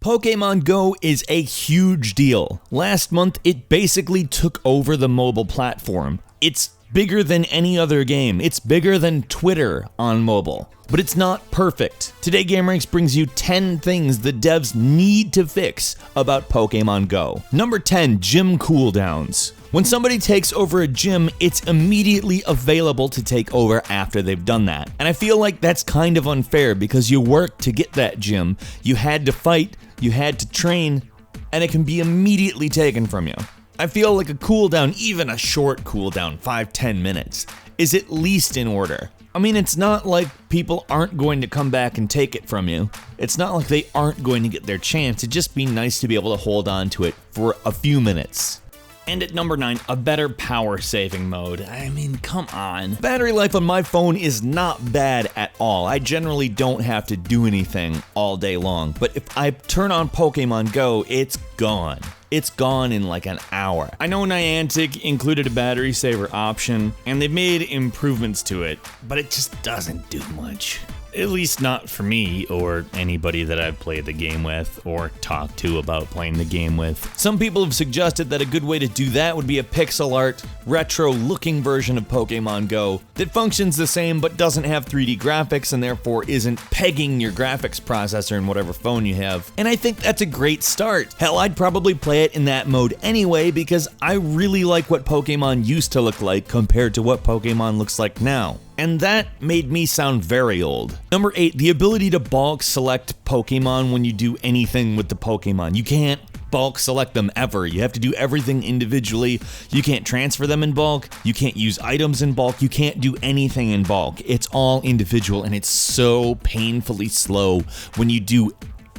Pokemon Go is a huge deal. Last month, it basically took over the mobile platform. It's bigger than any other game. It's bigger than Twitter on mobile. But it's not perfect. Today, gameranx brings you 10 things the devs need to fix about Pokemon Go. Number 10, gym cooldowns. When somebody takes over a gym, it's immediately available to take over after they've done that. And I feel like that's kind of unfair because you worked to get that gym, you had to fight, you had to train, and it can be immediately taken from you. I feel like a cooldown, even a short cooldown, 5-10 minutes, is at least in order. I mean, it's not like people aren't going to come back and take it from you. It's not like they aren't going to get their chance. It'd just be nice to be able to hold on to it for a few minutes. And at number 9, a better power saving mode. I mean, come on. Battery life on my phone is not bad at all. I generally don't have to do anything all day long. But if I turn on Pokemon Go, it's gone. It's gone in like an hour. I know Niantic included a battery saver option, and they've made improvements to it, but it just doesn't do much. At least not for me or anybody that I've played the game with or talked to about playing the game with. Some people have suggested that a good way to do that would be a pixel art, retro-looking version of Pokemon Go that functions the same but doesn't have 3D graphics and therefore isn't pegging your graphics processor in whatever phone you have. And I think that's a great start. Hell, I'd probably play it in that mode anyway because I really like what Pokemon used to look like compared to what Pokemon looks like now. And that made me sound very old. Number 8, the ability to bulk select Pokemon when you do anything with the Pokemon. You can't bulk select them ever. You have to do everything individually. You can't transfer them in bulk. You can't use items in bulk. You can't do anything in bulk. It's all individual and it's so painfully slow when you do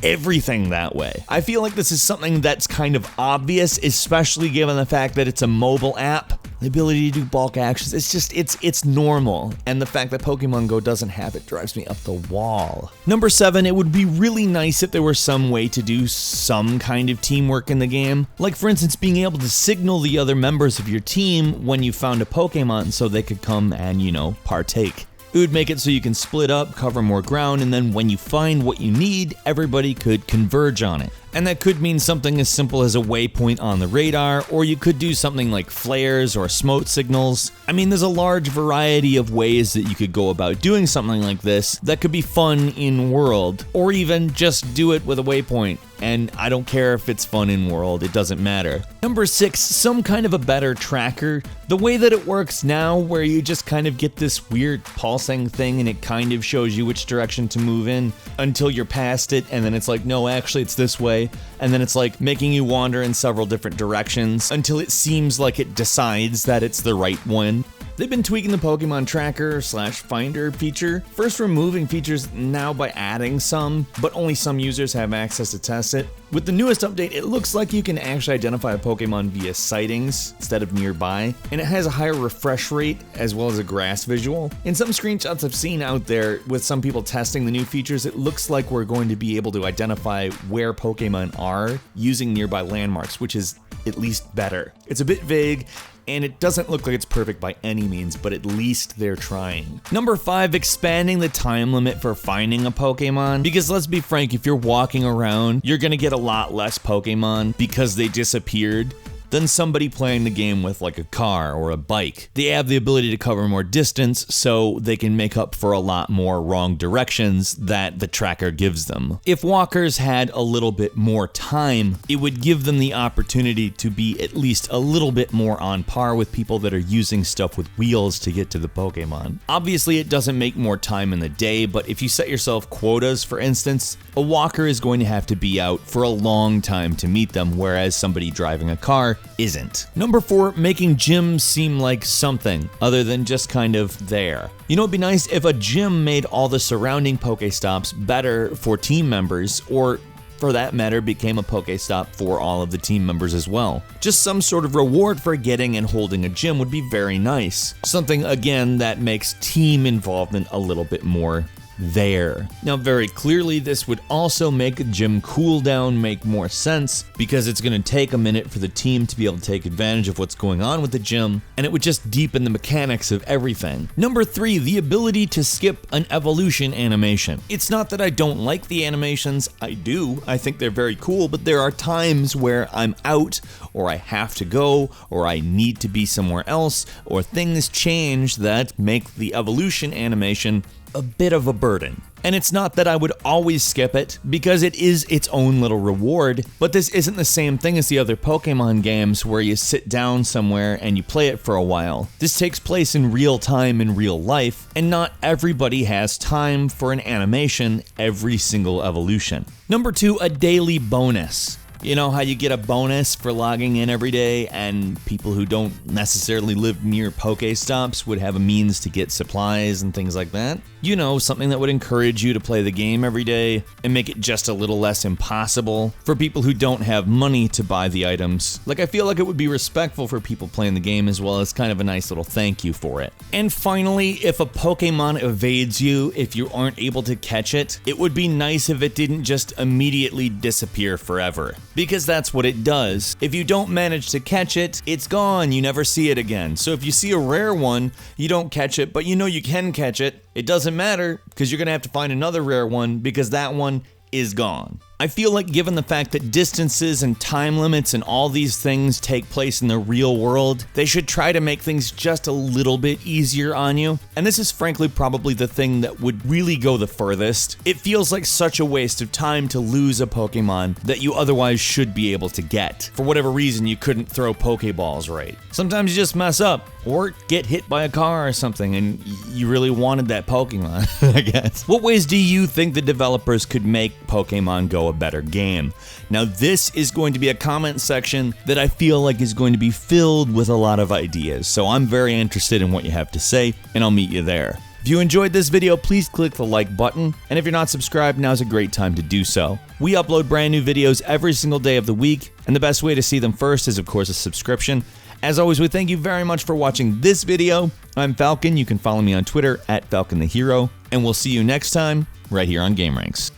everything that way. I feel like this is something that's kind of obvious, especially given the fact that it's a mobile app. The ability to do bulk actions, it's normal. And the fact that Pokemon Go doesn't have it drives me up the wall. Number 7, it would be really nice if there were some way to do some kind of teamwork in the game. Like for instance, being able to signal the other members of your team when you found a Pokemon so they could come and, partake. It would make it so you can split up, cover more ground, and then when you find what you need, everybody could converge on it. And that could mean something as simple as a waypoint on the radar, or you could do something like flares or smoke signals. I mean, there's a large variety of ways that you could go about doing something like this that could be fun in world, or even just do it with a waypoint. And I don't care if it's fun in world, it doesn't matter. Number 6, some kind of a better tracker. The way that it works now, where you just kind of get this weird pulsing thing and it kind of shows you which direction to move in until you're past it, and then it's like, no, actually it's this way. And then it's like making you wander in several different directions until it seems like it decides that it's the right one. They've been tweaking the Pokemon Tracker / Finder feature, first removing features, now by adding some, but only some users have access to test it. With the newest update, it looks like you can actually identify a Pokemon via sightings instead of nearby, and it has a higher refresh rate as well as a grass visual. In some screenshots I've seen out there with some people testing the new features, it looks like we're going to be able to identify where Pokemon are using nearby landmarks, which is at least better. It's a bit vague, and it doesn't look like it's perfect by any means, but at least they're trying. Number 5, expanding the time limit for finding a Pokemon. Because let's be frank, if you're walking around, you're gonna get a lot less Pokemon because they disappeared than somebody playing the game with like a car or a bike. They have the ability to cover more distance, so they can make up for a lot more wrong directions that the tracker gives them. If walkers had a little bit more time, it would give them the opportunity to be at least a little bit more on par with people that are using stuff with wheels to get to the Pokemon. Obviously, it doesn't make more time in the day, but if you set yourself quotas, for instance, a walker is going to have to be out for a long time to meet them, whereas somebody driving a car isn't. Number 4, making gyms seem like something other than just kind of there. You know, it'd be nice if a gym made all the surrounding Pokestops better for team members, or for that matter, became a Pokestop for all of the team members as well. Just some sort of reward for getting and holding a gym would be very nice. Something, again, that makes team involvement a little bit more there. Now, very clearly, this would also make a gym cooldown make more sense because it's going to take a minute for the team to be able to take advantage of what's going on with the gym, and it would just deepen the mechanics of everything. Number 3, the ability to skip an evolution animation. It's not that I don't like the animations, I do. I think they're very cool, but there are times where I'm out, or I have to go, or I need to be somewhere else, or things change that make the evolution animation a bit of a burden. And it's not that I would always skip it, because it is its own little reward, but this isn't the same thing as the other Pokemon games where you sit down somewhere and you play it for a while. This takes place in real time in real life, and not everybody has time for an animation every single evolution. Number 2, a daily bonus. You know how you get a bonus for logging in every day, and people who don't necessarily live near Pokestops would have a means to get supplies and things like that? You know, something that would encourage you to play the game every day and make it just a little less impossible for people who don't have money to buy the items. Like, I feel like it would be respectful for people playing the game as well as kind of a nice little thank you for it. And finally, if a Pokemon evades you, if you aren't able to catch it, it would be nice if it didn't just immediately disappear forever. Because that's what it does. If you don't manage to catch it, it's gone, you never see it again. So if you see a rare one, you don't catch it, but you know you can catch it, it doesn't matter, because you're gonna have to find another rare one, because that one is gone. I feel like given the fact that distances and time limits and all these things take place in the real world, they should try to make things just a little bit easier on you. And this is frankly probably the thing that would really go the furthest. It feels like such a waste of time to lose a Pokemon that you otherwise should be able to get. For whatever reason, you couldn't throw Pokeballs right. Sometimes you just mess up, or get hit by a car or something, and you really wanted that Pokemon, I guess. What ways do you think the developers could make Pokemon Go a better game? Now, this is going to be a comment section that I feel like is going to be filled with a lot of ideas, so I'm very interested in what you have to say, and I'll meet you there. If you enjoyed this video, please click the like button, and if you're not subscribed, now's a great time to do so. We upload brand new videos every single day of the week, and the best way to see them first is, of course, a subscription. As always, we thank you very much for watching this video. I'm Falcon. You can follow me on Twitter @FalconTheHero, and we'll see you next time right here on gameranx.